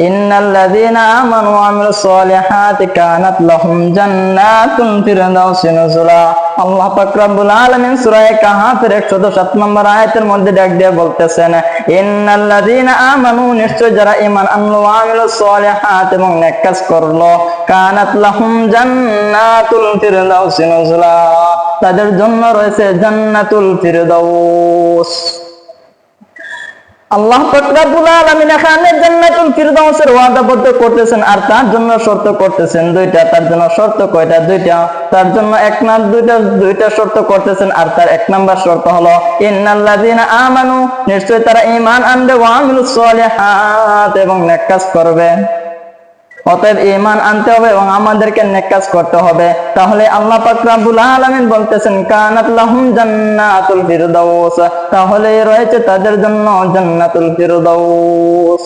ইন্নাল্লাযীনা আমানু ওয়া আমিলুস সলিহাতি কানাত লাহুম জান্নাতুল ফিরদাউসি নুজুলা। আল্লাহ পাক রব্বুল আলামিন সূরা কাহাফের 107 নম্বর আয়াতের মধ্যে ডাক দিয়ে বলতেছেন, ইন্নাল্লাযীনা আমানু, নিশ্চয় যারা ঈমান আনলো, ওয়া আমিলুস সলিহাত, এবং নেক কাজ করলো, কানাত লাহুম জান্নাতুল ফিরদাউসি নুজুলা, তাদের জন্য রয়েছে জান্নাতুল ফিরদাউস। আল্লাহ পাক রব্বুল আলামিন এখানে জান্নাতুল ফিরদাউসের ওয়াদাবদ্ধ করতেছেন, আর তার জন্য শর্ত করতেছেন দুইটা। তার জন্য শর্ত কয়টা? দুইটা। তার জন্য দুইটা শর্ত করতেছেন, আর তার এক নাম্বার শর্ত হলো ইন্নাল্লাযীনা আমানু, নিশ্চয় তারা ঈমান আনবে, ওয়া আমিলুস সলিহাত, এবং নেক কাজ করবে। অতএব ঈমান আনতে হবে এবং আমাদেরকে নেক কাজ করতে হবে। তাহলে আল্লাহ পাক রব্বুল আলামিন বলতেছেন কানাত লাহুম জান্নাতুল ফিরদাউস, তাহলে রয়েছে তাদের জন্য জান্নাতুল ফিরদাউস।